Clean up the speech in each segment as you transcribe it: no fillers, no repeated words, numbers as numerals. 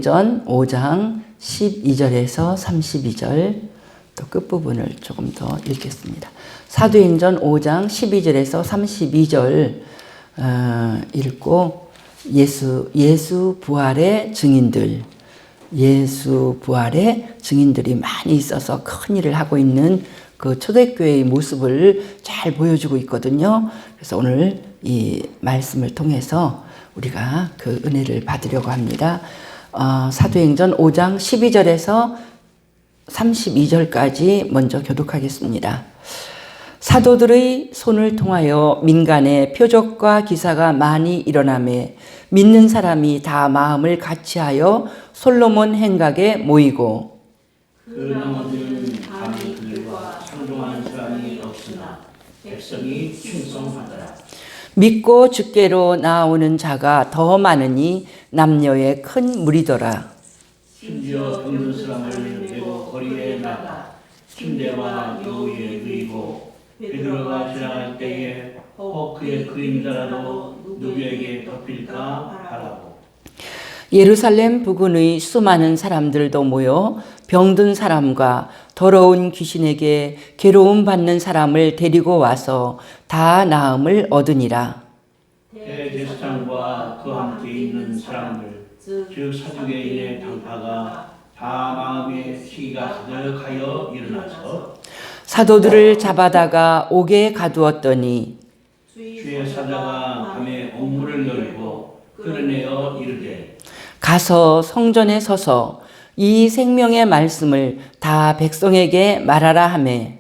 전 5장 12절에서 32절 또 끝부분을 조금 더 읽겠습니다. 사도행전 5장 12절에서 32절 읽고 예수 부활의 증인들, 예수 부활의 증인들이 많이 있어서 큰 일을 하고 있는 그 초대교회의 모습을 잘 보여주고 있거든요. 그래서 오늘 이 말씀을 통해서 우리가 그 은혜를 받으려고 합니다. 사도행전 5장 12절에서 32절까지 먼저 교독하겠습니다. 사도들의 손을 통하여 민간에 표적과 기사가 많이 일어나매 믿는 사람이 다 마음을 같이하여 솔로몬 행각에 모이고 그 나머지는 감히 그들과 상종하는 사람이 없으나 백성이 충성하더라. 믿고 주께로 나오는 자가 더 많으니 남녀의 큰 무리더라. 심지어 병든 사람을 메고 거리에 나가 침대와 노에 누이고 베드로가 지나갈 때에 혹 그의 그림자라도 누구에게 덮일까 하라고. 예루살렘 부근의 수많은 사람들도 모여 병든 사람과 더러운 귀신에게 괴로움 받는 사람을 데리고 와서 다 나음을 얻으니라. 대제사장과 그와 함께 있는 사람들 즉 사두개인의 당파가 다 마음의 시기가 가득하여 일어나서 사도들을 잡아다가 옥에 가두었더니 주의 사자가 밤에 옥문을 열고 끌어내어 이르되 가서 성전에 서서 이 생명의 말씀을 다 백성에게 말하라 하매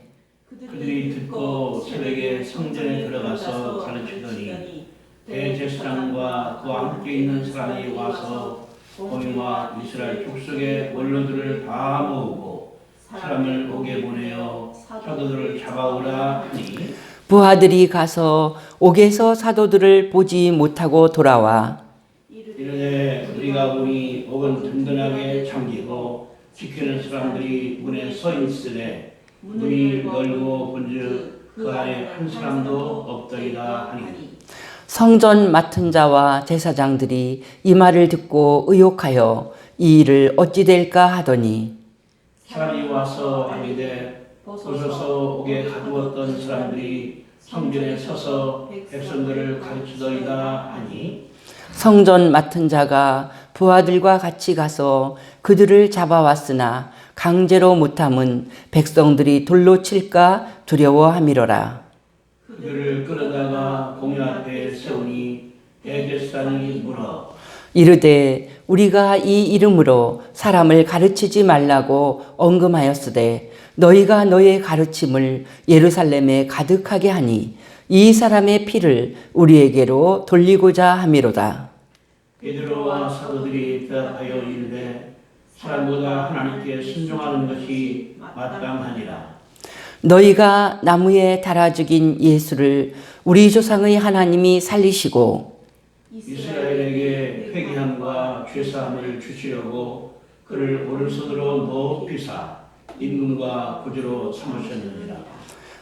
그들이 듣고 새벽에 성전에 들어가서 가르치더니 대제사장과 그와 함께 있는 사람이 와서 고민과 이스라엘 족속의 원로들을 다 모으고 사람을 옥에 보내어 사도들을 잡아오라 하니 부하들이 가서 옥에서 사도들을 보지 못하고 돌아와 이르되 우리가 보니 옥은 든든하게 잠기고 지키는 사람들이 문에 서 있으되 문이 열고 본즉 그 안에 한 사람도 없더이다 하니 성전 맡은 자와 제사장들이 이 말을 듣고 의혹하여 이 일을 어찌 될까 하더니 사람이 와서 아미되 보소서 옥에 가두었던 사람들이 성전에 서서 백성들을 가르치더이다 하니 성전 맡은 자가 부하들과 같이 가서 그들을 잡아왔으나 강제로 못함은 백성들이 돌로 칠까 두려워함이로라. 그들을 끌어다가 공회 앞에 세우니 대제사장이 물어 이르되 우리가 이 이름으로 사람을 가르치지 말라고 언금하였으되 너희가 너의 가르침을 예루살렘에 가득하게 하니 이 사람의 피를 우리에게로 돌리고자 함이로다. 베드로와 사도들이 대답하여 이르되 사람보다 하나님께 순종하는 것이 마땅하니라. 너희가 나무에 달아 죽인 예수를 우리 조상의 하나님이 살리시고 이스라엘에게 회개함과 죄사함을 주시려고 그를 오른손으로 높이사 임금과 구주로 삼으셨느니라.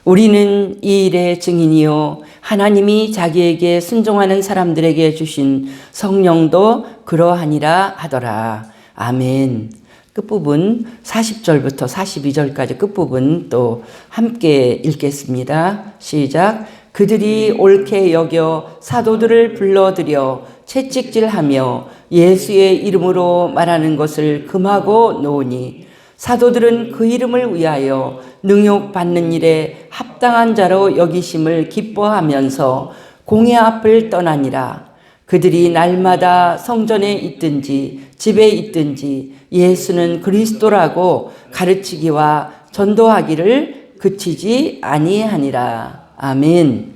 우리는 이 일의 증인이요 하나님이 자기에게 순종하는 사람들에게 주신 성령도 그러하니라 하더라. 아멘. 끝부분 40절부터 42절까지 끝부분 또 함께 읽겠습니다. 시작. 그들이 옳게 여겨 사도들을 불러들여 채찍질하며 예수의 이름으로 말하는 것을 금하고 놓으니 사도들은 그 이름을 위하여 능욕받는 일에 합당한 자로 여기심을 기뻐하면서 공회 앞을 떠나니라. 그들이 날마다 성전에 있든지 집에 있든지 예수는 그리스도라고 가르치기와 전도하기를 그치지 아니하니라. 아멘.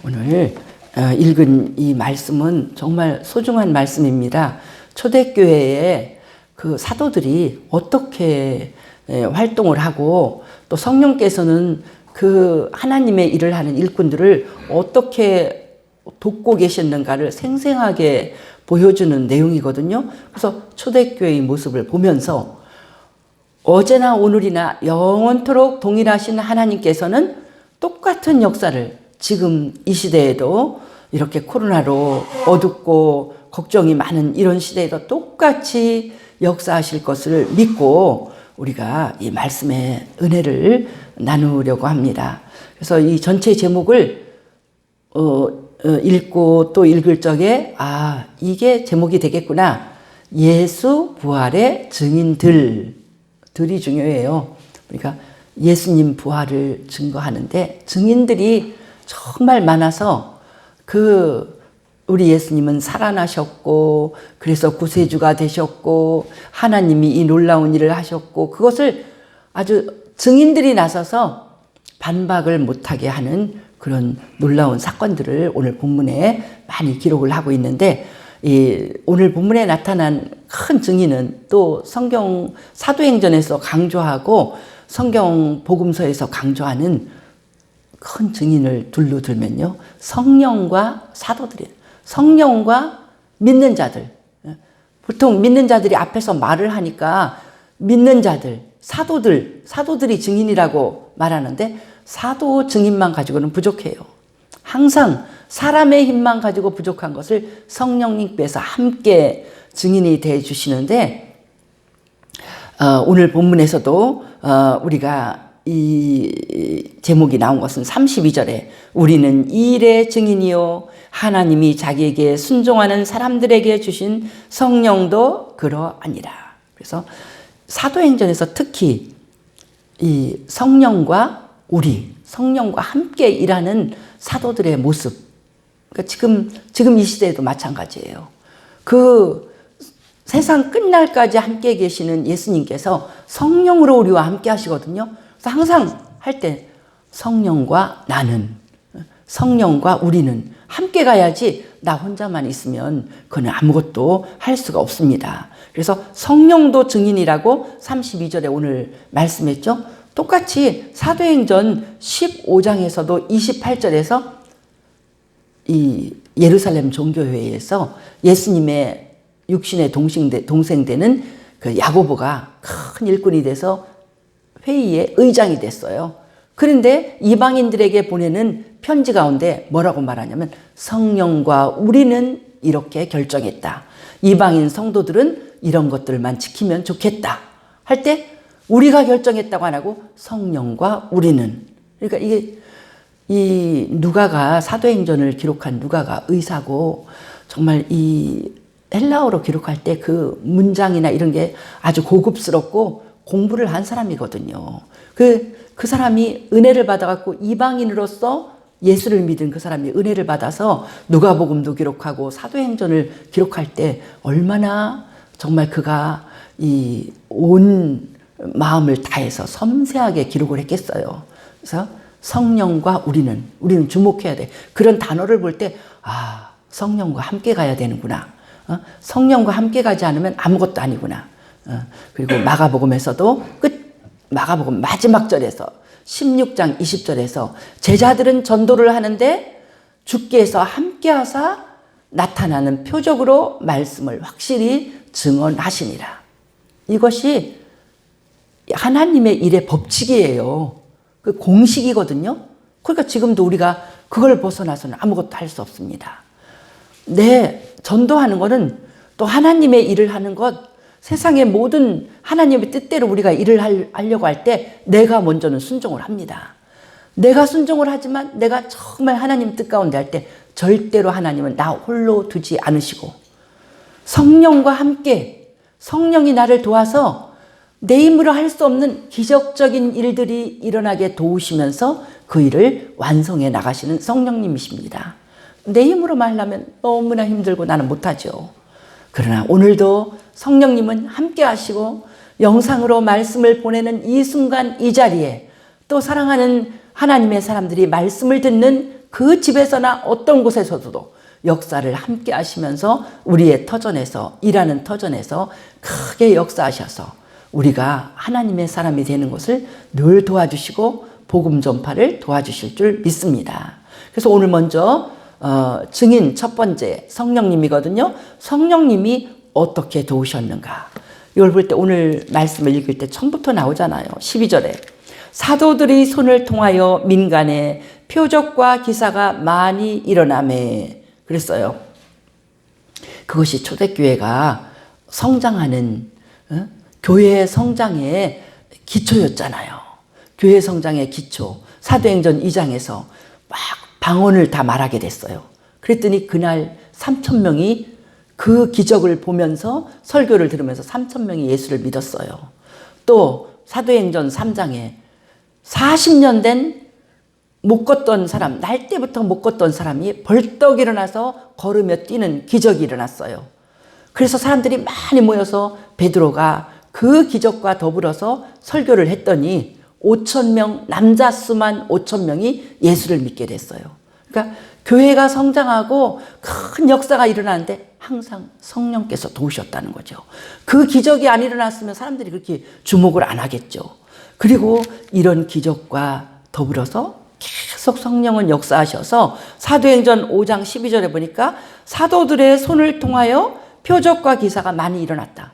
오늘 읽은 이 말씀은 정말 소중한 말씀입니다. 초대교회에 그 사도들이 어떻게 활동을 하고 또 성령께서는 그 하나님의 일을 하는 일꾼들을 어떻게 돕고 계셨는가를 생생하게 보여주는 내용이거든요. 그래서 초대교회의 모습을 보면서 어제나 오늘이나 영원토록 동일하신 하나님께서는 똑같은 역사를 지금 이 시대에도 이렇게 코로나로 어둡고 걱정이 많은 이런 시대에도 똑같이 역사하실 것을 믿고 우리가 이 말씀의 은혜를 나누려고 합니다. 그래서 이 전체 제목을 읽고 또 읽을 적에 이게 제목이 되겠구나. 예수 부활의 증인들. 들이 중요해요. 그러니까 예수님 부활을 증거하는데 증인들이 정말 많아서 우리 예수님은 살아나셨고 그래서 구세주가 되셨고 하나님이 이 놀라운 일을 하셨고 그것을 아주 증인들이 나서서 반박을 못하게 하는 그런 놀라운 사건들을 오늘 본문에 많이 기록을 하고 있는데 오늘 본문에 나타난 큰 증인은 또 성경 사도행전에서 강조하고 성경 복음서에서 강조하는 큰 증인을 둘로 들면요. 성령과 사도들이에요. 성령과 믿는 자들. 보통 믿는 자들이 앞에서 말을 하니까 믿는 자들, 사도들이 증인이라고 말하는데 사도 증인만 가지고는 부족해요. 항상 사람의 힘만 가지고 부족한 것을 성령님께서 함께 증인이 되어 주시는데 오늘 본문에서도 우리가 이 제목이 나온 것은 32절에 우리는 이 일의 증인이요 하나님이 자기에게 순종하는 사람들에게 주신 성령도 그러하니라. 그래서 사도행전에서 특히 이 성령과 함께 일하는 사도들의 모습. 그러니까 지금 이 시대에도 마찬가지예요. 그 세상 끝날까지 함께 계시는 예수님께서 성령으로 우리와 함께 하시거든요. 그래서 항상 할 때 성령과 나는, 성령과 우리는 함께 가야지 나 혼자만 있으면 그는 아무것도 할 수가 없습니다. 그래서 성령도 증인이라고 32절에 오늘 말씀했죠. 똑같이 사도행전 15장에서도 28절에서 이 예루살렘 종교회의에서 예수님의 육신의 동생되는 그 야고보가 큰 일꾼이 돼서 회의의 의장이 됐어요. 그런데 이방인들에게 보내는 편지 가운데 뭐라고 말하냐면 성령과 우리는 이렇게 결정했다. 이방인 성도들은 이런 것들만 지키면 좋겠다. 할 때 우리가 결정했다고 안 하고 성령과 우리는. 그러니까 이게 이 누가가 사도행전을 기록한 누가가 의사고 정말 이 헬라어로 기록할 때 그 문장이나 이런 게 아주 고급스럽고 공부를 한 사람이거든요. 그 사람이 은혜를 받아갖고 이방인으로서 예수를 믿은 그 사람이 은혜를 받아서 누가복음도 기록하고 사도행전을 기록할 때 얼마나 정말 그가 이 온 마음을 다해서 섬세하게 기록을 했겠어요. 그래서 성령과 우리는 주목해야 돼. 그런 단어를 볼 때 성령과 함께 가야 되는구나. 성령과 함께 가지 않으면 아무것도 아니구나. 그리고 마가복음에서도 마가복음 마지막 절에서 16장 20절에서 제자들은 전도를 하는데 주께서 함께 하사 나타나는 표적으로 말씀을 확실히 증언하시니라. 이것이 하나님의 일의 법칙이에요. 그 공식이거든요. 그러니까 지금도 우리가 그걸 벗어나서는 아무것도 할 수 없습니다. 전도하는 것은 또 하나님의 일을 하는 것, 세상의 모든 하나님의 뜻대로 우리가 일을 하려고 할 때 내가 먼저는 순종을 합니다. 내가 순종을 하지만 내가 정말 하나님 뜻 가운데 할 때 절대로 하나님은 나 홀로 두지 않으시고 성령과 함께 성령이 나를 도와서 내 힘으로 할 수 없는 기적적인 일들이 일어나게 도우시면서 그 일을 완성해 나가시는 성령님이십니다. 내 힘으로만 하려면 너무나 힘들고 나는 못하죠. 그러나 오늘도 성령님은 함께 하시고 영상으로 말씀을 보내는 이 순간 이 자리에 또 사랑하는 하나님의 사람들이 말씀을 듣는 그 집에서나 어떤 곳에서도 역사를 함께 하시면서 우리의 터전에서 일하는 터전에서 크게 역사하셔서 우리가 하나님의 사람이 되는 것을 늘 도와주시고 복음 전파를 도와주실 줄 믿습니다. 그래서 오늘 먼저 증인 첫 번째 성령님이거든요. 성령님이 어떻게 도우셨는가. 이걸 볼 때 오늘 말씀을 읽을 때 처음부터 나오잖아요. 12절에 사도들이 손을 통하여 민간에 표적과 기사가 많이 일어나매 그랬어요. 그것이 초대교회가 성장하는 교회 성장의 기초였잖아요. 교회 성장의 기초. 사도행전 2장에서 막 방언을 다 말하게 됐어요. 그랬더니 그날 3,000명이 그 기적을 보면서 설교를 들으면서 3,000명이 예수를 믿었어요. 또 사도행전 3장에 40년 된 못 걷던 사람, 날 때부터 못 걷던 사람이 벌떡 일어나서 걸으며 뛰는 기적이 일어났어요. 그래서 사람들이 많이 모여서 베드로가 그 기적과 더불어서 설교를 했더니 5,000명, 남자 수만 5,000명이 예수를 믿게 됐어요. 그러니까 교회가 성장하고 큰 역사가 일어나는데 항상 성령께서 도우셨다는 거죠. 그 기적이 안 일어났으면 사람들이 그렇게 주목을 안 하겠죠. 그리고 이런 기적과 더불어서 계속 성령은 역사하셔서 사도행전 5장 12절에 보니까 사도들의 손을 통하여 표적과 기사가 많이 일어났다.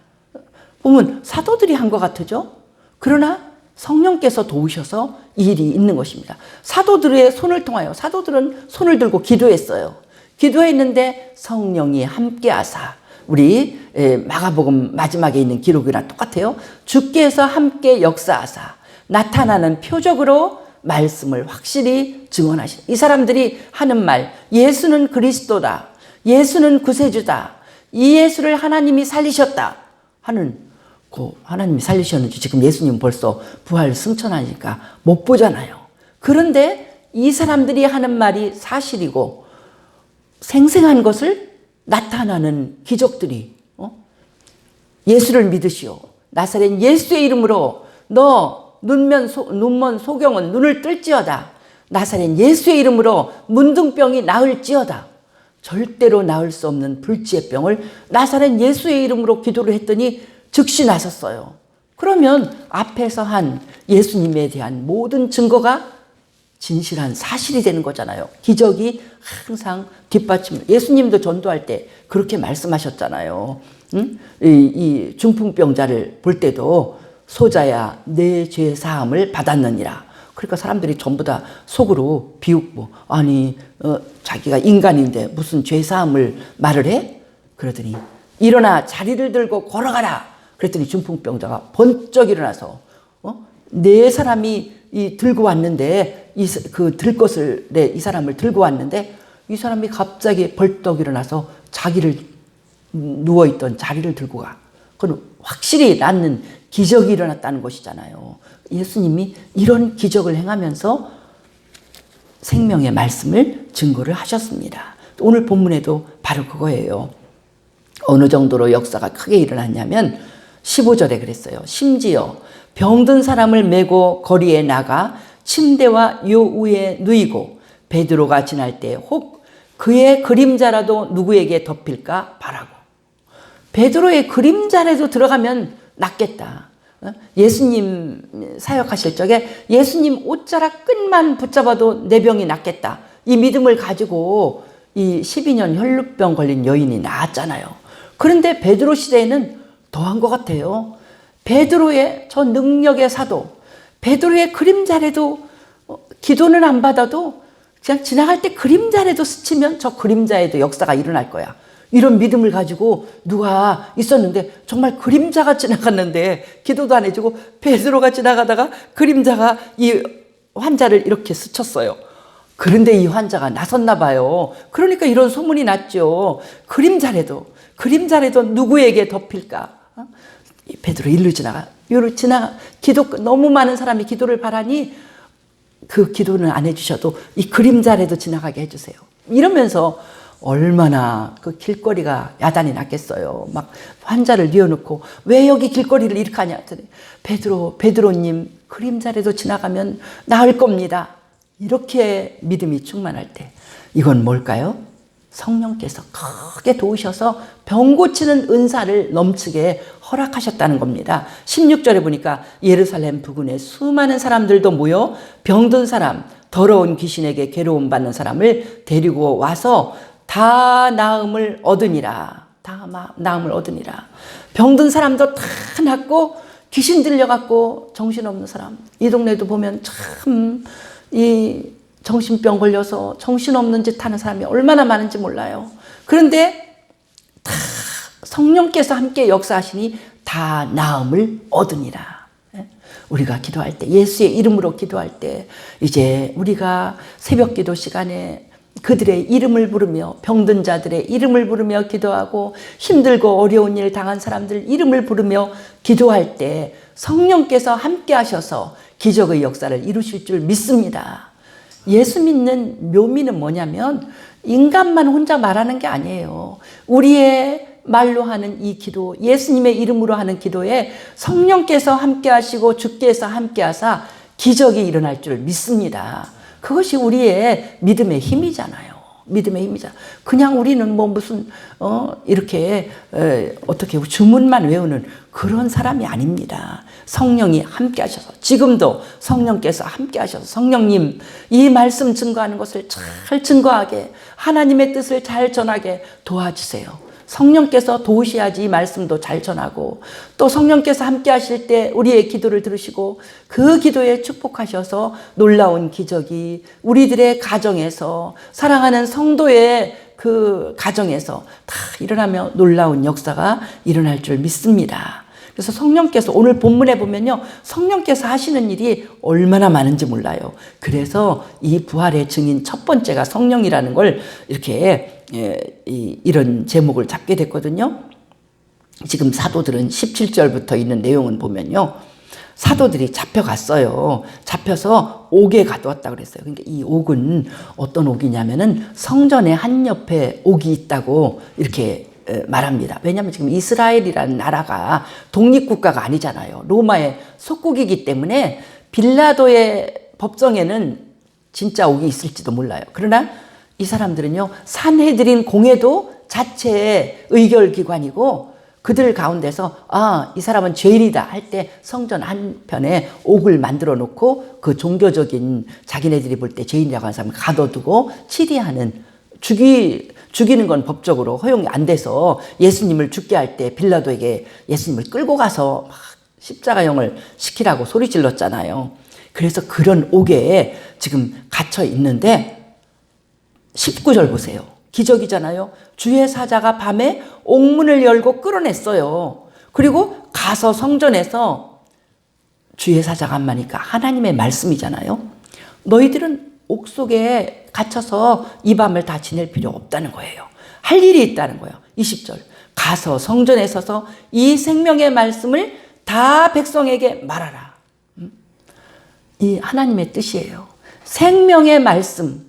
보면 사도들이 한 것 같으죠? 그러나 성령께서 도우셔서 이 일이 있는 것입니다. 사도들의 손을 통하여, 사도들은 손을 들고 기도했어요. 기도했는데 성령이 함께하사, 우리 마가복음 마지막에 있는 기록이랑 똑같아요. 주께서 함께 역사하사 나타나는 표적으로 말씀을 확실히 증언하신. 이 사람들이 하는 말, 예수는 그리스도다, 예수는 구세주다, 이 예수를 하나님이 살리셨다 하는, 하나님이 살리셨는지 지금 예수님 벌써 부활 승천하니까 못 보잖아요. 그런데 이 사람들이 하는 말이 사실이고 생생한 것을 나타나는 기적들이, 예수를 믿으시오, 나사렛 예수의 이름으로 너 눈먼 소경은 눈을 뜰지어다, 나사렛 예수의 이름으로 문둥병이 나을지어다. 절대로 나을 수 없는 불치의 병을 나사렛 예수의 이름으로 기도를 했더니 즉시 나섰어요. 그러면 앞에서 한 예수님에 대한 모든 증거가 진실한 사실이 되는 거잖아요. 기적이 항상 뒷받침. 예수님도 전도할 때 그렇게 말씀하셨잖아요. 이 중풍병자를 볼 때도 소자야 내 죄 사함을 받았느니라. 그러니까 사람들이 전부 다 속으로 비웃고, 아니 자기가 인간인데 무슨 죄 사함을 말을 해? 그러더니 일어나 자리를 들고 걸어가라. 그랬더니 중풍병자가 번쩍 일어나서 네 사람이 들고 왔는데 그 들 것을 이 사람을 들고 왔는데 이 사람이 갑자기 벌떡 일어나서 자기를 누워있던 자리를 들고 가. 그건 확실히 낫는 기적이 일어났다는 것이잖아요. 예수님이 이런 기적을 행하면서 생명의 말씀을 증거를 하셨습니다. 오늘 본문에도 바로 그거예요. 어느 정도로 역사가 크게 일어났냐면 15절에 그랬어요. 심지어 병든 사람을 메고 거리에 나가 침대와 요 위에 누이고 베드로가 지날 때 혹 그의 그림자라도 누구에게 덮일까 바라고. 베드로의 그림자라도 들어가면 낫겠다. 예수님 사역하실 적에 예수님 옷자락 끈만 붙잡아도 내 병이 낫겠다. 이 믿음을 가지고 이 12년 혈루병 걸린 여인이 나았잖아요. 그런데 베드로 시대에는 더한 것 같아요. 베드로의 저 능력의 사도, 베드로의 그림자라도 기도는 안 받아도 그냥 지나갈 때 그림자라도 스치면 저 그림자에도 역사가 일어날 거야. 이런 믿음을 가지고 누가 있었는데 정말 그림자가 지나갔는데 기도도 안 해주고 베드로가 지나가다가 그림자가 이 환자를 이렇게 스쳤어요. 그런데 이 환자가 나섰나 봐요. 그러니까 이런 소문이 났죠. 그림자라도 누구에게 덮일까? 베드로 일로 지나가. 기도 너무 많은 사람이 기도를 바라니 그 기도는 안 해주셔도 이 그림자라도 지나가게 해주세요. 이러면서 얼마나 그 길거리가 야단이 났겠어요. 막 환자를 뉘어놓고 왜 여기 길거리를 이렇게 하냐 했더니 베드로님 그림자라도 지나가면 나을 겁니다. 이렇게 믿음이 충만할 때 이건 뭘까요? 성령께서 크게 도우셔서 병 고치는 은사를 넘치게 허락하셨다는 겁니다. 16절에 보니까 예루살렘 부근에 수많은 사람들도 모여 병든 사람, 더러운 귀신에게 괴로움 받는 사람을 데리고 와서 다 나음을 얻으니라. 병든 사람도 다 낫고 귀신 들려갖고 정신없는 사람. 이 동네도 보면 참 이 정신병 걸려서 정신없는 짓 하는 사람이 얼마나 많은지 몰라요. 그런데 다 성령께서 함께 역사하시니 다 나음을 얻으니라. 우리가 기도할 때, 예수의 이름으로 기도할 때, 이제 우리가 새벽 기도 시간에 그들의 이름을 부르며, 병든 자들의 이름을 부르며 기도하고, 힘들고 어려운 일 당한 사람들 이름을 부르며 기도할 때 성령께서 함께 하셔서 기적의 역사를 이루실 줄 믿습니다. 예수 믿는 묘미는 뭐냐면 인간만 혼자 말하는 게 아니에요. 우리의 말로 하는 이 기도, 예수님의 이름으로 하는 기도에 성령께서 함께 하시고 주께서 함께 하사 기적이 일어날 줄 믿습니다. 그것이 우리의 믿음의 힘이잖아요. 믿음의 힘이잖아. 그냥 우리는 뭐 무슨 이렇게 어떻게 주문만 외우는 그런 사람이 아닙니다. 성령이 함께 하셔서, 지금도 성령께서 함께 하셔서, 성령님 이 말씀 증거하는 것을 잘 증거하게, 하나님의 뜻을 잘 전하게 도와주세요. 성령께서 도우셔야지 이 말씀도 잘 전하고, 또 성령께서 함께 하실 때 우리의 기도를 들으시고 그 기도에 축복하셔서 놀라운 기적이 우리들의 가정에서, 사랑하는 성도의 그 가정에서 다 일어나며 놀라운 역사가 일어날 줄 믿습니다. 그래서 성령께서, 오늘 본문에 보면요, 성령께서 하시는 일이 얼마나 많은지 몰라요. 그래서 이 부활의 증인 첫 번째가 성령이라는 걸 이렇게 이런 제목을 잡게 됐거든요. 지금 사도들은 17절부터 있는 내용은 보면요, 사도들이 잡혀갔어요. 잡혀서 옥에 가두었다 그랬어요. 그러니까 이 옥은 어떤 옥이냐면은 성전의 한 옆에 옥이 있다고 이렇게 말합니다. 왜냐하면 지금 이스라엘이라는 나라가 독립국가가 아니잖아요. 로마의 속국이기 때문에 빌라도의 법정에는 진짜 옥이 있을지도 몰라요. 그러나 이 사람들은요, 산헤드린 공회도 자체의 의결기관이고, 그들 가운데서 이 사람은 죄인이다 할 때 성전 한편에 옥을 만들어 놓고 그 종교적인, 자기네들이 볼 때 죄인이라고 하는 사람을 가둬두고 치리하는, 죽이는 건 법적으로 허용이 안 돼서 예수님을 죽게 할 때 빌라도에게 예수님을 끌고 가서 막 십자가형을 시키라고 소리 질렀잖아요. 그래서 그런 옥에 지금 갇혀 있는데 19절 보세요. 기적이잖아요. 주의 사자가 밤에 옥문을 열고 끌어냈어요. 그리고 가서 성전에서, 주의 사자가 한 마니까 하나님의 말씀이잖아요. 너희들은 옥 속에 갇혀서 이 밤을 다 지낼 필요 없다는 거예요. 할 일이 있다는 거예요. 20절. 가서 성전에 서서 이 생명의 말씀을 다 백성에게 말하라. 이 하나님의 뜻이에요. 생명의 말씀,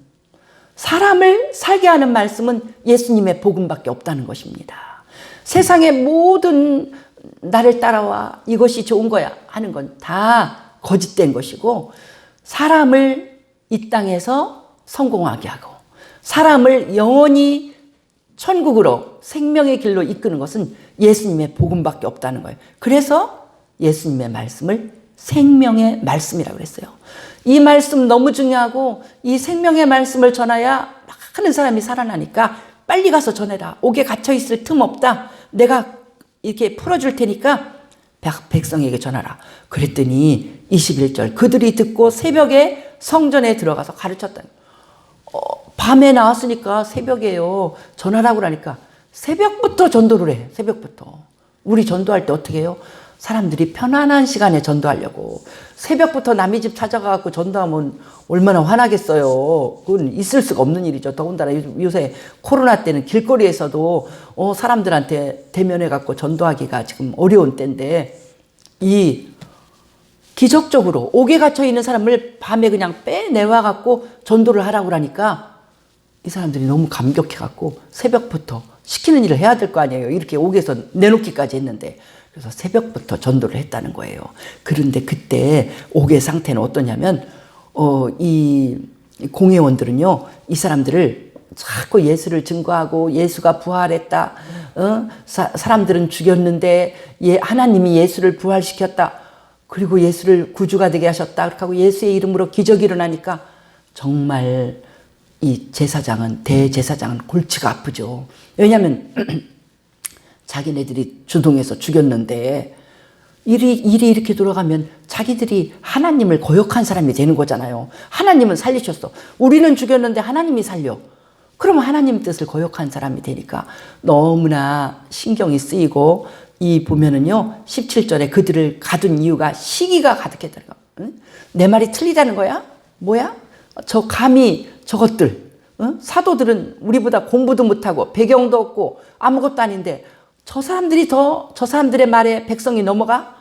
사람을 살게 하는 말씀은 예수님의 복음밖에 없다는 것입니다. 세상의 모든 나를 따라와 이것이 좋은 거야 하는 건 다 거짓된 것이고, 사람을 이 땅에서 성공하게 하고 사람을 영원히 천국으로 생명의 길로 이끄는 것은 예수님의 복음밖에 없다는 거예요. 그래서 예수님의 말씀을 생명의 말씀이라고 그랬어요. 이 말씀 너무 중요하고, 이 생명의 말씀을 전해야 많은 사람이 살아나니까 빨리 가서 전해라. 옥에 갇혀있을 틈 없다. 내가 이렇게 풀어줄 테니까 백성에게 전하라. 그랬더니 21절, 그들이 듣고 새벽에 성전에 들어가서 가르쳤다. 밤에 나왔으니까 새벽에요. 전하라고 그러니까 새벽부터 전도를 해. 새벽부터. 우리 전도할 때 어떻게 해요? 사람들이 편안한 시간에 전도하려고 새벽부터 남의 집 찾아가고 전도하면 얼마나 화나겠어요. 그건 있을 수가 없는 일이죠. 더군다나 요새 코로나 때는 길거리에서도 사람들한테 대면해갖고 전도하기가 지금 어려운 때인데, 이 기적적으로 옥에 갇혀 있는 사람을 밤에 그냥 빼내와갖고 전도를 하라고 하니까 이 사람들이 너무 감격해갖고 새벽부터 시키는 일을 해야 될 거 아니에요. 이렇게 옥에서 내놓기까지 했는데. 그래서 새벽부터 전도를 했다는 거예요. 그런데 그때 옥의 상태는 어떠냐면, 이 공회원들은요, 이 사람들을 자꾸 예수를 증거하고 예수가 부활했다. 사람들은 죽였는데 하나님이 예수를 부활시켰다. 그리고 예수를 구주가 되게 하셨다. 그렇게 하고 예수의 이름으로 기적이 일어나니까 정말 이 대제사장은 골치가 아프죠. 왜냐하면 자기네들이 주동해서 죽였는데 일이 이렇게 돌아가면 자기들이 하나님을 거역한 사람이 되는 거잖아요. 하나님은 살리셨어. 우리는 죽였는데 하나님이 살려. 그러면 하나님 뜻을 거역한 사람이 되니까 너무나 신경이 쓰이고, 이 보면은요 17절에 그들을 가둔 이유가 시기가 가득했더라고요. 응? 내 말이 틀리다는 거야? 뭐야? 저 감히 저것들, 응? 사도들은 우리보다 공부도 못하고 배경도 없고 아무것도 아닌데 저 사람들의 말에 백성이 넘어가?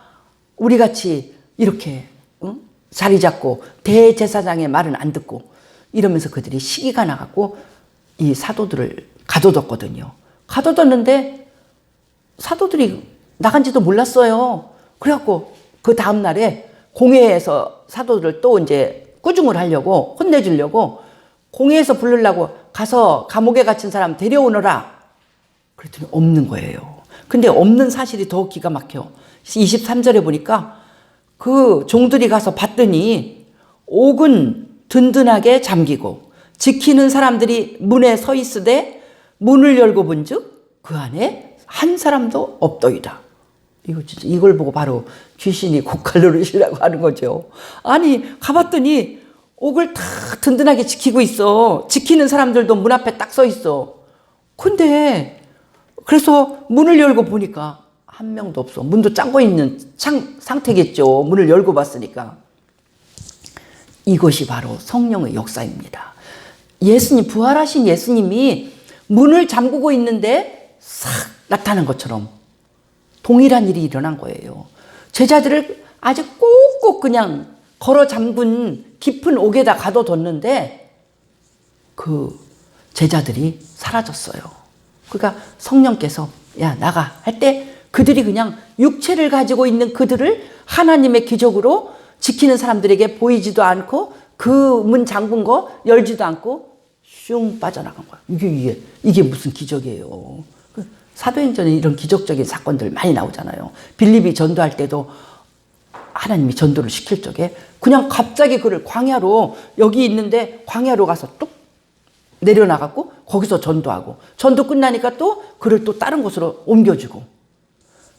우리같이 이렇게, 응? 자리 잡고 대제사장의 말은 안 듣고 이러면서 그들이 시기가 나갖고 이 사도들을 가둬뒀거든요. 가둬뒀는데 사도들이 나간지도 몰랐어요. 그래갖고 그 다음날에 공회에서 사도들을 또 이제 꾸중을 하려고, 혼내주려고 공회에서 부르려고 가서 감옥에 갇힌 사람 데려오너라 그랬더니 없는 거예요. 근데 없는 사실이 더 기가 막혀. 23절에 보니까 그 종들이 가서 봤더니 옥은 든든하게 잠기고 지키는 사람들이 문에 서 있으되 문을 열고 본즉 그 안에 한 사람도 없더이다. 이걸 보고 바로 귀신이 고칼 노릇이라고 하는 거죠. 아니 가봤더니 옥을 다 든든하게 지키고 있어. 지키는 사람들도 문 앞에 딱 서 있어. 근데 그래서 문을 열고 보니까 한 명도 없어. 문도 잠궈 있는 상태겠죠. 문을 열고 봤으니까. 이것이 바로 성령의 역사입니다. 예수님, 부활하신 예수님이 문을 잠그고 있는데 싹 나타난 것처럼 동일한 일이 일어난 거예요. 제자들을 아주 꼭꼭 그냥 걸어 잠근 깊은 옥에다 가둬뒀는데 그 제자들이 사라졌어요. 그러니까 성령께서 야 나가 할 때 그들이 그냥 육체를 가지고 있는 그들을 하나님의 기적으로 지키는 사람들에게 보이지도 않고 그 문 잠근 거 열지도 않고 슝 빠져나간 거야. 이게 무슨 기적이에요. 사도행전에 이런 기적적인 사건들 많이 나오잖아요. 빌립이 전도할 때도 하나님이 전도를 시킬 적에 그냥 갑자기 그를 광야로, 여기 있는데 광야로 가서 뚝 내려나갔고 거기서 전도하고, 전도 끝나니까 또 그를 또 다른 곳으로 옮겨주고,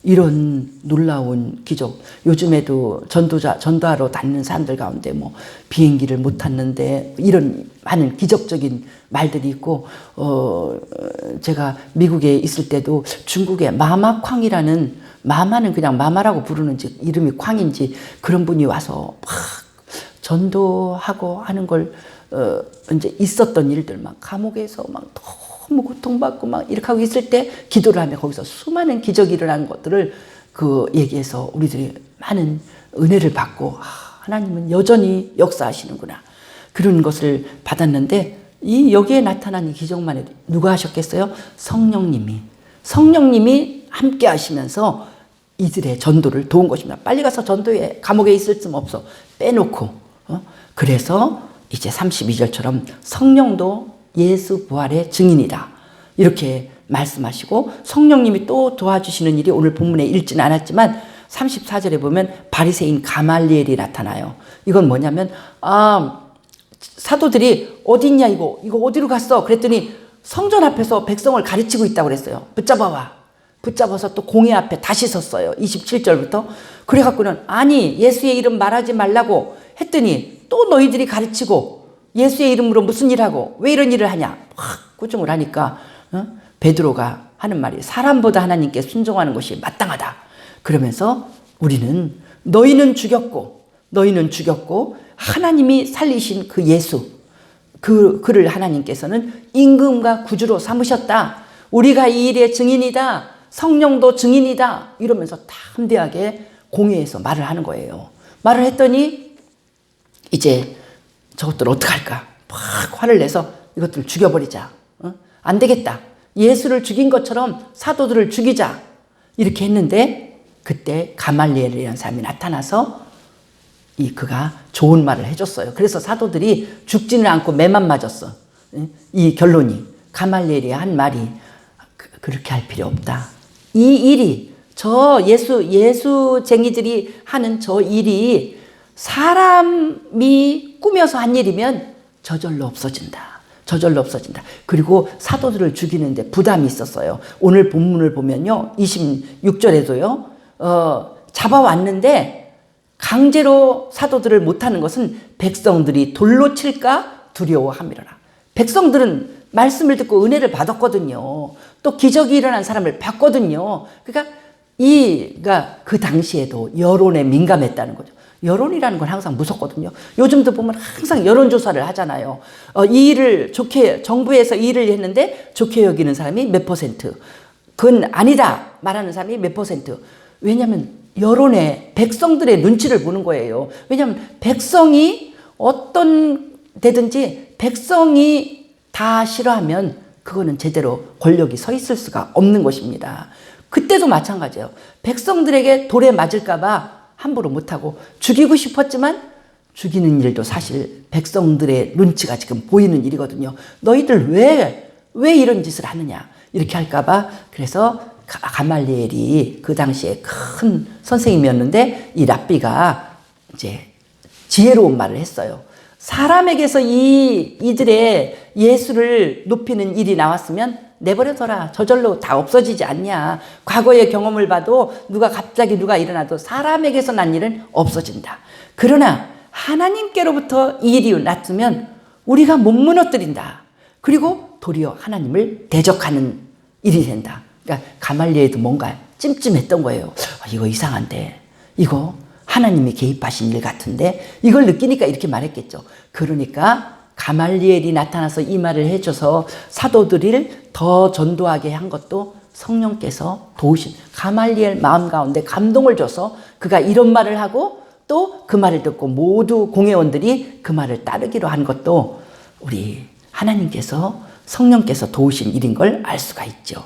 이런 놀라운 기적. 요즘에도 전도하러 다니는 사람들 가운데 뭐 비행기를 못 탔는데 이런 많은 기적적인 말들이 있고, 제가 미국에 있을 때도 중국의 마마쾅이라는, 마마는 그냥 마마라고 부르는지 이름이 쾅인지 그런 분이 와서 막 전도하고 하는 걸 이제 있었던 일들, 막 감옥에서 막 너무 고통받고 막 이렇게 하고 있을 때 기도를 하면 거기서 수많은 기적이 일어나는 것들을 그 얘기해서 우리들이 많은 은혜를 받고, 하나님은 여전히 역사하시는구나 그런 것을 받았는데, 이 여기에 나타난 이 기적만 해도 누가 하셨겠어요? 성령님이 함께 하시면서 이들의 전도를 도운 것입니다. 빨리 가서 전도해. 감옥에 있을 수 없어. 빼놓고. 그래서 이제 32절처럼 성령도 예수 부활의 증인이다 이렇게 말씀하시고, 성령님이 또 도와주시는 일이 오늘 본문에 읽지는 않았지만 34절에 보면 바리새인 가말리엘이 나타나요. 이건 뭐냐면 사도들이 어디 있냐, 이거 어디로 갔어? 그랬더니 성전 앞에서 백성을 가르치고 있다고 그랬어요. 붙잡아서 또 공회 앞에 다시 섰어요. 27절부터. 그래갖고는 아니 예수의 이름 말하지 말라고 했더니 또 너희들이 가르치고 예수의 이름으로 무슨 일하고 왜 이런 일을 하냐 확 꾸중을 하니까 베드로가 하는 말이 사람보다 하나님께 순종하는 것이 마땅하다. 그러면서 우리는 너희는 죽였고 하나님이 살리신 그 예수, 그를 하나님께서는 임금과 구주로 삼으셨다. 우리가 이 일의 증인이다. 성령도 증인이다. 이러면서 담대하게 공회에서 말을 하는 거예요. 말을 했더니 이제 저것들 어떡할까? 막 화를 내서 이것들을 죽여버리자. 안 되겠다. 예수를 죽인 것처럼 사도들을 죽이자. 이렇게 했는데 그때 가말리엘이라는 사람이 나타나서 그가 좋은 말을 해줬어요. 그래서 사도들이 죽지는 않고 매만 맞았어. 이 결론이, 가말리엘이 한 말이 그렇게 할 필요 없다. 이 일이, 저 예수쟁이들이 하는 저 일이 사람이 꾸며서 한 일이면 저절로 없어진다. 그리고 사도들을 죽이는데 부담이 있었어요. 오늘 본문을 보면요, 26절에도요, 잡아왔는데 강제로 사도들을 못하는 것은 백성들이 돌로 칠까 두려워함이라. 백성들은 말씀을 듣고 은혜를 받았거든요. 또 기적이 일어난 사람을 봤거든요. 그러니까 그러니까 그 당시에도 여론에 민감했다는 거죠. 여론이라는 건 항상 무섭거든요. 요즘도 보면 항상 여론조사를 하잖아요. 이 일을 정부에서 이 일을 했는데 좋게 여기는 사람이 몇 %, 그건 아니다 말하는 사람이 몇 %. 왜냐하면 여론에 백성들의 눈치를 보는 거예요. 왜냐하면 백성이 어떤 데든지 백성이 다 싫어하면 그거는 제대로 권력이 서 있을 수가 없는 것입니다. 그때도 마찬가지예요. 백성들에게 돌에 맞을까 봐 함부로 못하고 죽이고 싶었지만 죽이는 일도 사실 백성들의 눈치가 지금 보이는 일이거든요. 너희들 왜 이런 짓을 하느냐 이렇게 할까 봐. 그래서 가말리엘이 그 당시에 큰 선생님이었는데 이 랍비가 이제 지혜로운 말을 했어요. 사람에게서 이들의 예수를 높이는 일이 나왔으면 내버려둬라. 저절로 다 없어지지 않냐. 과거의 경험을 봐도 갑자기 누가 일어나도 사람에게서 난 일은 없어진다. 그러나 하나님께로부터 이 일이 났으면 우리가 못 무너뜨린다. 그리고 도리어 하나님을 대적하는 일이 된다. 그러니까 가말리엘도 뭔가 찜찜했던 거예요. 이거 이상한데, 이거 하나님이 개입하신 일 같은데, 이걸 느끼니까 이렇게 말했겠죠. 그러니까 가말리엘이 나타나서 이 말을 해줘서 사도들을 더 전도하게 한 것도 성령께서 도우신, 가말리엘 마음 가운데 감동을 줘서 그가 이런 말을 하고 또 그 말을 듣고 모두 공회원들이 그 말을 따르기로 한 것도 우리 하나님께서, 성령께서 도우신 일인 걸 알 수가 있죠.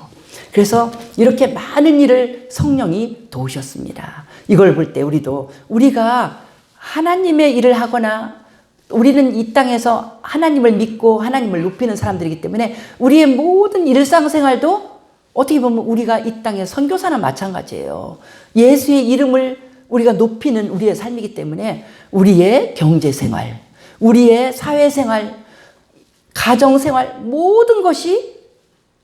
그래서 이렇게 많은 일을 성령이 도우셨습니다. 이걸 볼 때 우리가 하나님의 일을 하거나 우리는 이 땅에서 하나님을 믿고 하나님을 높이는 사람들이기 때문에 우리의 모든 일상생활도 어떻게 보면 우리가 이 땅의 선교사나 마찬가지예요. 예수의 이름을 우리가 높이는 우리의 삶이기 때문에 우리의 경제생활, 우리의 사회생활, 가정생활 모든 것이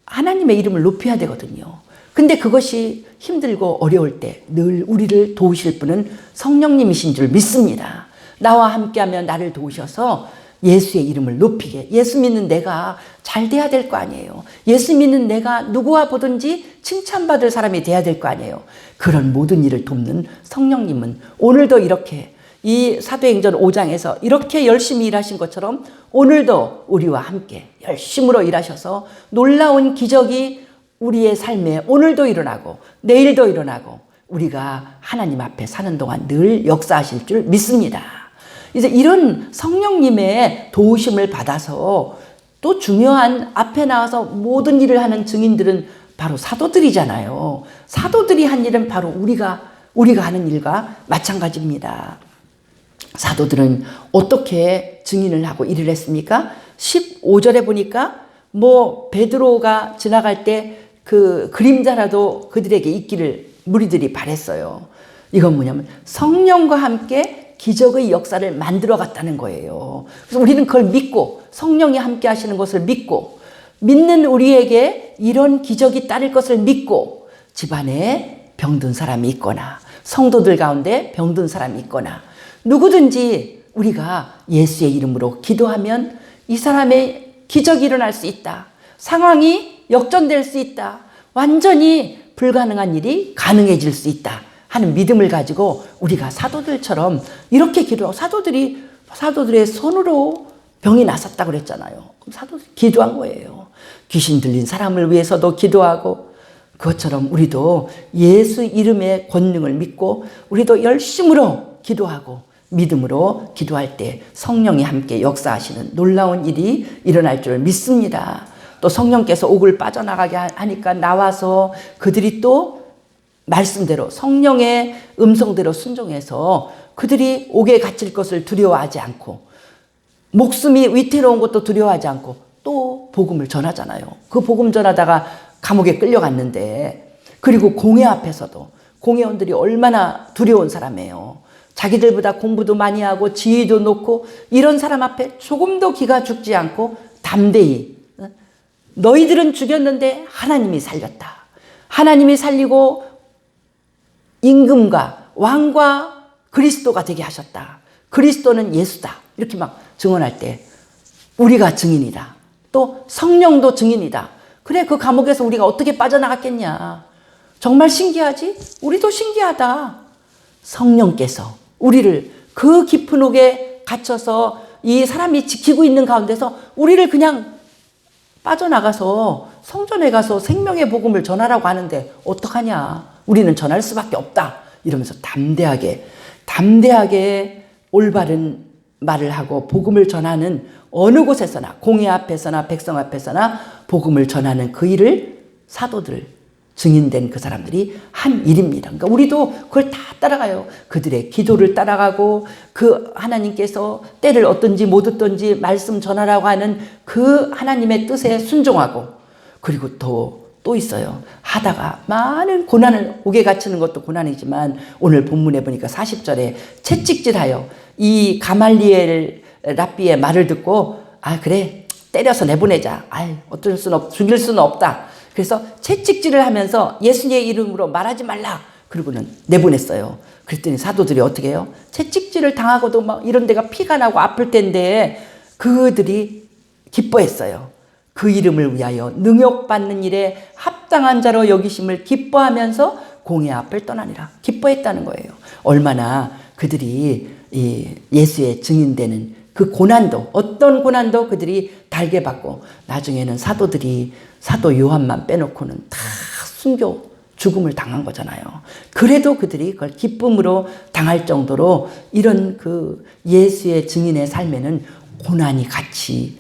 하나님의 이름을 높여야 되거든요. 근데 그것이 힘들고 어려울 때 늘 우리를 도우실 분은 성령님이신 줄 믿습니다. 나와 함께하면 나를 도우셔서 예수의 이름을 높이게, 예수 믿는 내가 잘 돼야 될 거 아니에요. 예수 믿는 내가 누구와 보든지 칭찬받을 사람이 돼야 될 거 아니에요. 그런 모든 일을 돕는 성령님은 오늘도 이렇게 이 사도행전 5장에서 이렇게 열심히 일하신 것처럼 오늘도 우리와 함께 열심으로 일하셔서 놀라운 기적이 우리의 삶에 오늘도 일어나고 내일도 일어나고 우리가 하나님 앞에 사는 동안 늘 역사하실 줄 믿습니다. 이제 이런 성령님의 도우심을 받아서 또 중요한 앞에 나와서 모든 일을 하는 증인들은 바로 사도들이잖아요. 사도들이 한 일은 바로 우리가 하는 일과 마찬가지입니다. 사도들은 어떻게 증인을 하고 일을 했습니까? 15절에 보니까 베드로가 지나갈 때 그 그림자라도 그들에게 있기를 무리들이 바랬어요. 이건 뭐냐면 성령과 함께 기적의 역사를 만들어 갔다는 거예요. 그래서 우리는 그걸 믿고 성령이 함께 하시는 것을 믿고 믿는 우리에게 이런 기적이 따를 것을 믿고 집안에 병든 사람이 있거나 성도들 가운데 병든 사람이 있거나 누구든지 우리가 예수의 이름으로 기도하면 이 사람의 기적이 일어날 수 있다. 상황이 역전될 수 있다. 완전히 불가능한 일이 가능해질 수 있다 하는 믿음을 가지고 우리가 사도들처럼 이렇게 기도하고 사도들의 손으로 병이 났었다고 그랬잖아요. 그럼 사도들이 기도한 거예요. 귀신 들린 사람을 위해서도 기도하고 그것처럼 우리도 예수 이름의 권능을 믿고 우리도 열심으로 기도하고 믿음으로 기도할 때 성령이 함께 역사하시는 놀라운 일이 일어날 줄 믿습니다. 또 성령께서 옥을 빠져나가게 하니까 나와서 그들이 또 말씀대로 성령의 음성대로 순종해서 그들이 옥에 갇힐 것을 두려워하지 않고 목숨이 위태로운 것도 두려워하지 않고 또 복음을 전하잖아요. 그 복음 전하다가 감옥에 끌려갔는데 그리고 공회 앞에서도 공회원들이 얼마나 두려운 사람이에요. 자기들보다 공부도 많이 하고 지위도 높고 이런 사람 앞에 조금도 기가 죽지 않고 담대히 너희들은 죽였는데 하나님이 살렸다. 하나님이 살리고 임금과 왕과 그리스도가 되게 하셨다. 그리스도는 예수다. 이렇게 막 증언할 때 우리가 증인이다. 또 성령도 증인이다. 그래, 그 감옥에서 우리가 어떻게 빠져나갔겠냐. 정말 신기하지? 우리도 신기하다. 성령께서 우리를 그 깊은 옥에 갇혀서 이 사람이 지키고 있는 가운데서 우리를 그냥 빠져나가서 성전에 가서 생명의 복음을 전하라고 하는데 어떡하냐. 우리는 전할 수밖에 없다. 이러면서 담대하게 올바른 말을 하고 복음을 전하는 어느 곳에서나 공회 앞에서나 백성 앞에서나 복음을 전하는 그 일을 사도들, 증인된 그 사람들이 한 일입니다. 그러니까 우리도 그걸 다 따라가요. 그들의 기도를 따라가고 그 하나님께서 때를 얻든지 못 얻든지 말씀 전하라고 하는 그 하나님의 뜻에 순종하고, 그리고 또 있어요. 하다가 많은 고난을 옥에 갇히는 것도 고난이지만 오늘 본문에 보니까 40절에 채찍질하여 이 가말리엘 랍비의 말을 듣고 그래 때려서 내보내자. 어쩔 수는 죽일 수는 없다. 그래서 채찍질을 하면서 예수님의 이름으로 말하지 말라. 그리고는 내보냈어요. 그랬더니 사도들이 어떻게 해요? 채찍질을 당하고도 막 이런 데가 피가 나고 아플 텐데 그들이 기뻐했어요. 그 이름을 위하여 능욕받는 일에 합당한 자로 여기심을 기뻐하면서 공회 앞을 떠나니라. 기뻐했다는 거예요. 얼마나 그들이 이 예수의 증인되는 그 고난도, 어떤 고난도 그들이 달게 받고, 나중에는 사도 요한만 빼놓고는 다 순교, 죽음을 당한 거잖아요. 그래도 그들이 그걸 기쁨으로 당할 정도로 이런 그 예수의 증인의 삶에는 고난이 같이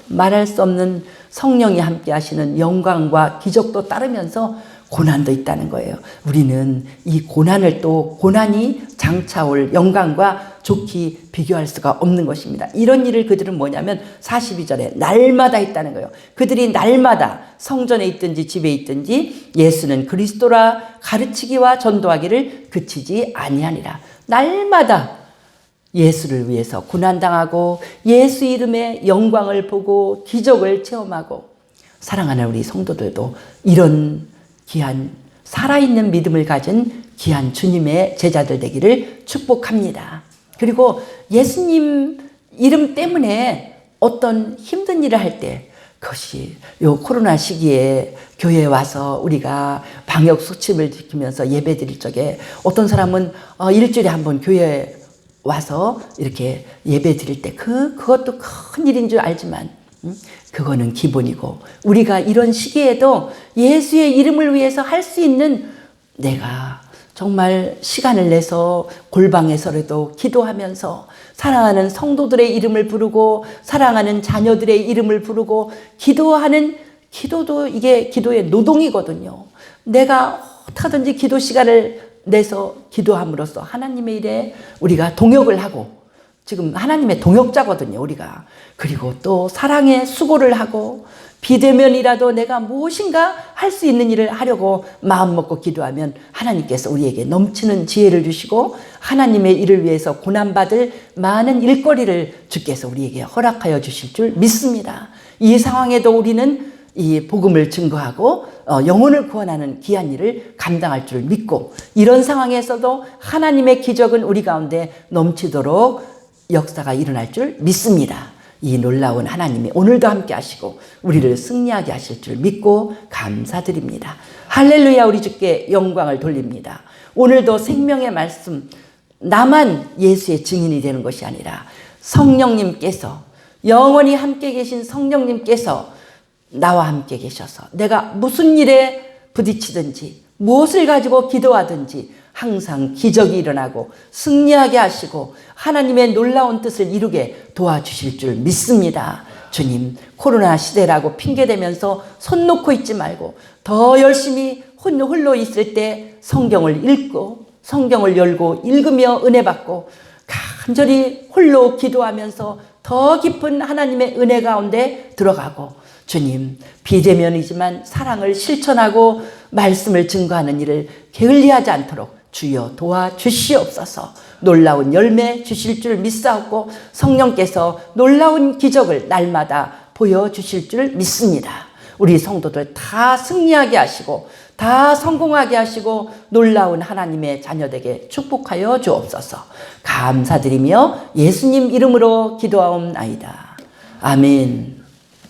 말할 수 없는 성령이 함께 하시는 영광과 기적도 따르면서 고난도 있다는 거예요. 우리는 이 고난을 또 고난이 장차올 영광과 좋게 비교할 수가 없는 것입니다. 이런 일을 그들은 뭐냐면 42절에 날마다 했다는 거예요. 그들이 날마다 성전에 있든지 집에 있든지 예수는 그리스도라 가르치기와 전도하기를 그치지 아니하니라. 날마다 예수를 위해서 고난당하고 예수 이름의 영광을 보고 기적을 체험하고, 사랑하는 우리 성도들도 이런 귀한 살아있는 믿음을 가진 귀한 주님의 제자들 되기를 축복합니다. 그리고 예수님 이름 때문에 어떤 힘든 일을 할 때, 그것이 요 코로나 시기에 교회에 와서 우리가 방역 수칙을 지키면서 예배 드릴 적에 어떤 사람은 일주일에 한 번 교회에 와서 이렇게 예배 드릴 때 그것도 큰 일인 줄 알지만 그거는 기본이고, 우리가 이런 시기에도 예수의 이름을 위해서 할 수 있는, 내가 정말 시간을 내서 골방에서라도 기도하면서 사랑하는 성도들의 이름을 부르고 사랑하는 자녀들의 이름을 부르고 기도하는, 기도도 이게 기도의 노동이거든요. 내가 어떻게든지 기도 시간을 내서 기도함으로써 하나님의 일에 우리가 동역을 하고, 지금 하나님의 동역자거든요, 우리가. 그리고 또 사랑의 수고를 하고 비대면이라도 내가 무엇인가 할 수 있는 일을 하려고 마음 먹고 기도하면 하나님께서 우리에게 넘치는 지혜를 주시고 하나님의 일을 위해서 고난받을 많은 일거리를 주께서 우리에게 허락하여 주실 줄 믿습니다. 이 상황에도 우리는 이 복음을 증거하고 영혼을 구원하는 귀한 일을 감당할 줄 믿고, 이런 상황에서도 하나님의 기적은 우리 가운데 넘치도록 역사가 일어날 줄 믿습니다. 이 놀라운 하나님이 오늘도 함께 하시고 우리를 승리하게 하실 줄 믿고 감사드립니다. 할렐루야. 우리 주께 영광을 돌립니다. 오늘도 생명의 말씀, 나만 예수의 증인이 되는 것이 아니라 성령님께서, 영원히 함께 계신 성령님께서 나와 함께 계셔서 내가 무슨 일에 부딪히든지 무엇을 가지고 기도하든지 항상 기적이 일어나고 승리하게 하시고 하나님의 놀라운 뜻을 이루게 도와주실 줄 믿습니다. 주님, 코로나 시대라고 핑계대면서 손 놓고 있지 말고 더 열심히 홀로 있을 때 성경을 읽고 성경을 열고 읽으며 은혜 받고 간절히 홀로 기도하면서 더 깊은 하나님의 은혜 가운데 들어가고, 주님, 비대면이지만 사랑을 실천하고 말씀을 증거하는 일을 게을리하지 않도록 주여 도와주시옵소서. 놀라운 열매 주실 줄 믿사옵고 성령께서 놀라운 기적을 날마다 보여주실 줄 믿습니다. 우리 성도들 다 승리하게 하시고 다 성공하게 하시고 놀라운 하나님의 자녀되게 축복하여 주옵소서. 감사드리며 예수님 이름으로 기도하옵나이다. 아멘.